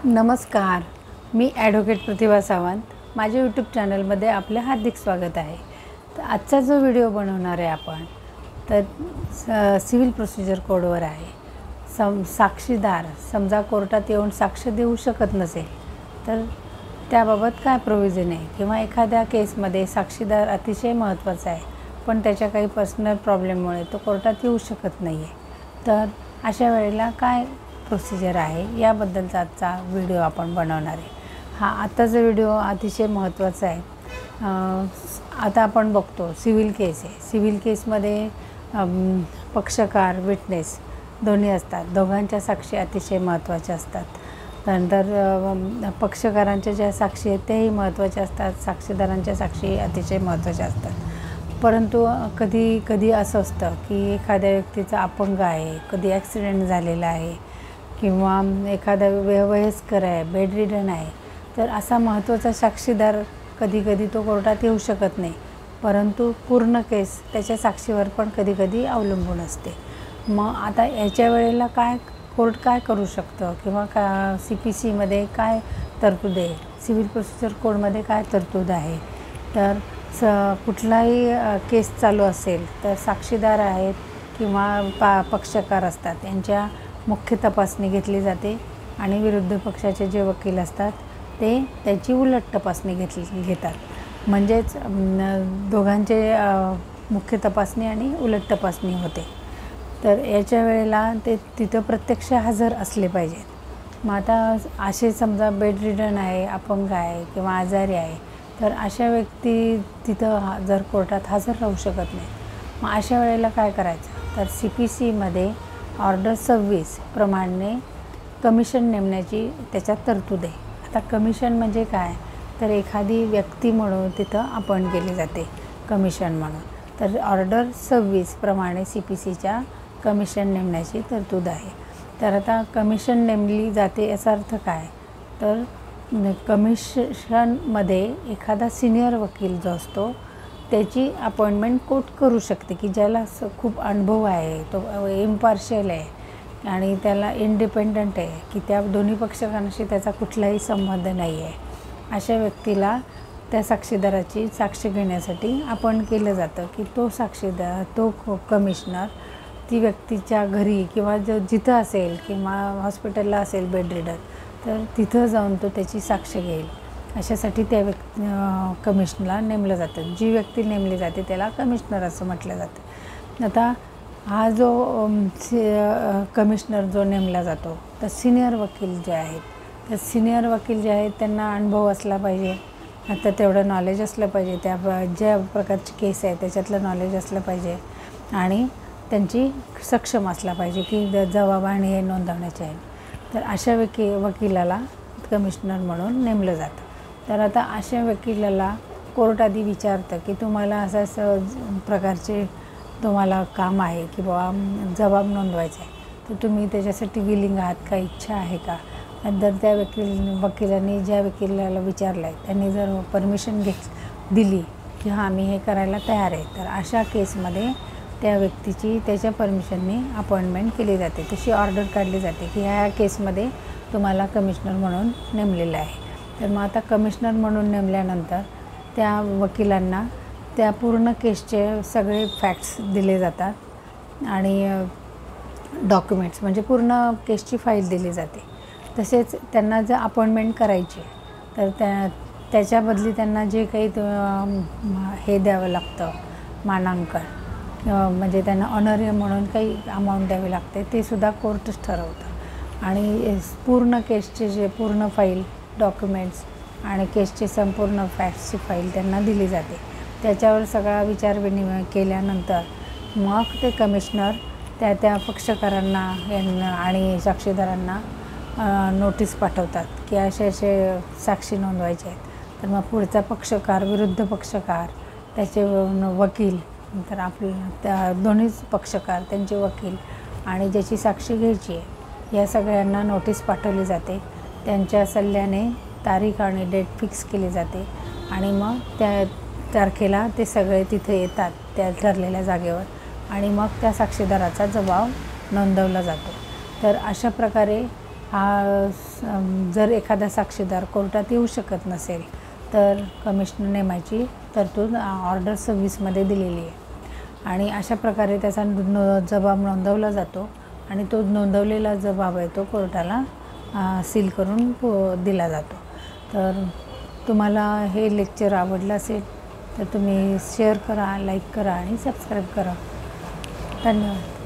नमस्कार, मी ॲडव्होकेट प्रतिभा सावंत. माझ्या यूट्यूब चॅनलमध्ये आपले हार्दिक स्वागत आहे. तर आजचा जो व्हिडिओ बनवणार आहे आपण तर सिव्हिल प्रोसिजर कोडवर आहे. साक्षीदार समजा कोर्टात येऊन साक्ष देऊ शकत नसेल तर त्याबाबत काय प्रोव्हिजन आहे, किंवा एखाद्या केसमध्ये साक्षीदार अतिशय महत्त्वाचा आहे पण त्याच्या काही पर्सनल प्रॉब्लेममुळे तो कोर्टात येऊ शकत नाही आहे, तर अशा वेळेला काय प्रोसिजर आहे याबद्दलचा आजचा व्हिडिओ आपण बनवणार आहे. आत्ताचा व्हिडिओ अतिशय महत्त्वाचा आहे. आता आपण बघतो सिव्हिल केस आहे. सिव्हिल केसमध्ये पक्षकार विटनेस दोन्ही असतात. दोघांच्या साक्षी अतिशय महत्त्वाच्या असतात. नंतर पक्षकारांच्या ज्या साक्षी आहेत त्याही महत्त्वाच्या असतात, साक्षीदारांच्या साक्षी अतिशय महत्त्वाच्या असतात. परंतु कधी कधी असं असतं की एखाद्या व्यक्तीचा अपंग आहे, कधी ॲक्सिडेंट झालेला आहे, किंवा एखादा वयस्कर आहे, बेडरिडन आहे, तर असा महत्त्वाचा साक्षीदार कधी कधी तो कोर्टात येऊ शकत नाही. परंतु पूर्ण केस त्याच्या साक्षीवर पण कधी कधी अवलंबून असते. मग आता याच्या वेळेला कोर्ट काय करू शकतं, किंवा CPCमध्ये काय तरतूद आहे, सिव्हिल प्रोसिजर कोडमध्ये काय तरतूद आहे. तर कुठलाही केस चालू असेल तर साक्षीदार आहेत किंवा पक्षकार असतात यांच्या मुख्य तपासणी घेतली जाते, आणि विरुद्ध पक्षाचे जे वकील असतात ते त्याची उलट तपासणी घेतात. म्हणजेच दोघांचे मुख्य तपासणी आणि उलट तपासणी होते. तर याच्या वेळेला ते तिथं प्रत्यक्ष हजर असले पाहिजेत. मग आता असे समजा बेडरिडन आहे, अपंग आहे किंवा आजारी आहे, तर अशा व्यक्ती तिथं जर कोर्टात हजर राहू शकत नाही. मग अशा वेळेला काय करायचं, तर CPCमध्ये ऑर्डर 26 प्रमाणे कमिशन नेमण्याची त्याच्यात तरतूद आहे. आता कमिशन म्हणजे काय, तर एखादी व्यक्ती म्हणून तिथं अपॉइंट केली जाते कमिशन म्हणून. तर ऑर्डर 26 प्रमाणे CPCच्या कमिशन नेमण्याची तरतूद आहे. तर आता कमिशन नेमली जाते याचा अर्थ काय, तर कमिशनमध्ये एखादा सिनियर वकील जो असतो त्याची अपॉइंटमेंट कोर्ट करू शकते, की ज्याला खूप अनुभव आहे, तो इम्पार्शियल आहे आणि त्याला इंडिपेंडंट आहे, की त्या दोन्ही पक्षकारांशी त्याचा कुठलाही संबंध नाही आहे. अशा व्यक्तीला त्या साक्षीदाराची साक्ष घेण्यासाठी अपॉइंट केलं जातं, की तो साक्षीदार, तो कमिशनर ती व्यक्तीच्या घरी किंवा जिथं असेल किंवा हॉस्पिटलला असेल बेडरिडन, तर तिथं जाऊन तो त्याची साक्ष घेईल. अशासाठी त्या कमिशनरला नेमलं जातं. जी व्यक्ती नेमली जाते त्याला कमिशनर असं म्हटलं जातं. आता हा जो कमिशनर जो नेमला जातो, तर सिनियर वकील जे आहेत, तर सिनियर वकील जे आहेत त्यांना अनुभव असला पाहिजे. आता तेवढं नॉलेज असलं पाहिजे, त्या ज्या प्रकारची केस आहे त्याच्यातलं नॉलेज असलं पाहिजे, आणि त्यांची सक्षम असला पाहिजे की जबाबदारी हे नोंदवण्याचे आहे. तर अशा वकिलाला कमिशनर म्हणून नेमलं जातं. तर आता अशा वकिलाला कोर्ट आधी विचारतं की तुम्हाला असं प्रकारचे तुम्हाला काम आहे की बाबा जबाब नोंदवायचा आहे, तर तुम्ही त्याच्यासाठी विलिंग आहात का, इच्छा आहे का. नंतर त्या वकिलांनी ज्या वकिलाला विचारलं आहे त्यांनी जर परमिशन दिली की हां मी हे करायला तयार आहे, तर अशा केसमध्ये त्या व्यक्तीची त्याच्या परमिशनने अपॉइंटमेंट केली जाते. तशी ऑर्डर काढली जाते की ह्या केसमध्ये तुम्हाला कमिशनर म्हणून नेमलेलं आहे. तर मग आता कमिशनर म्हणून नेमल्यानंतर त्या वकिलांना त्या पूर्ण केसचे सगळे फॅक्ट्स दिले जातात, आणि डॉक्युमेंट्स म्हणजे पूर्ण केसची फाईल दिली जाते. तसेच त्यांना जर अपॉइंटमेंट करायची तर त्याच्या बदली त्यांना जे काही हे द्यावं लागतं, मानांकन, म्हणजे त्यांना ऑनरियम म्हणून काही अमाऊंट द्यावी लागते, ते सुद्धा कोर्टच ठरवतं. आणि पूर्ण केसचे जे पूर्ण फाईल, डॉक्युमेंट्स आणि केसची संपूर्ण फॅक्ट्सची फाईल त्यांना दिली जाते. त्याच्यावर सगळा विचारविनिमय केल्यानंतर मग ते कमिशनर त्या पक्षकारांना आणि साक्षीदारांना नोटीस पाठवतात की असे साक्षी नोंदवायचे आहेत. तर मग पुढचा पक्षकार, विरुद्ध पक्षकार, त्याचे वकील, तर त्या दोन्हीच पक्षकार, त्यांचे वकील आणि ज्याची साक्षी घ्यायची आहे, या सगळ्यांना नोटीस पाठवली जाते. त्यांच्या सल्ल्याने तारीख आणि डेट फिक्स केली जाते, आणि मग त्या तारखेला ते सगळे तिथे येतात त्या ठरलेल्या जागेवर, आणि मग त्या साक्षीदाराचा जबाब नोंदवला जातो. तर अशा प्रकारे जर एखादा साक्षीदार कोर्टात येऊ शकत नसेल तर कमिशनर नेमायची तरतूद ऑर्डर 26मध्ये दिलेली आहे आणि अशा प्रकारे त्याचा जबाब नोंदवला जातो आणि तो नोंदवलेला जबाब आहे तो कोर्टाला सील करून दिला जातो. तर तुम्हाला हे लेक्चर आवडलं असेल तर तुम्ही शेअर करा, लाईक करा आणि सबस्क्राईब करा. धन्यवाद.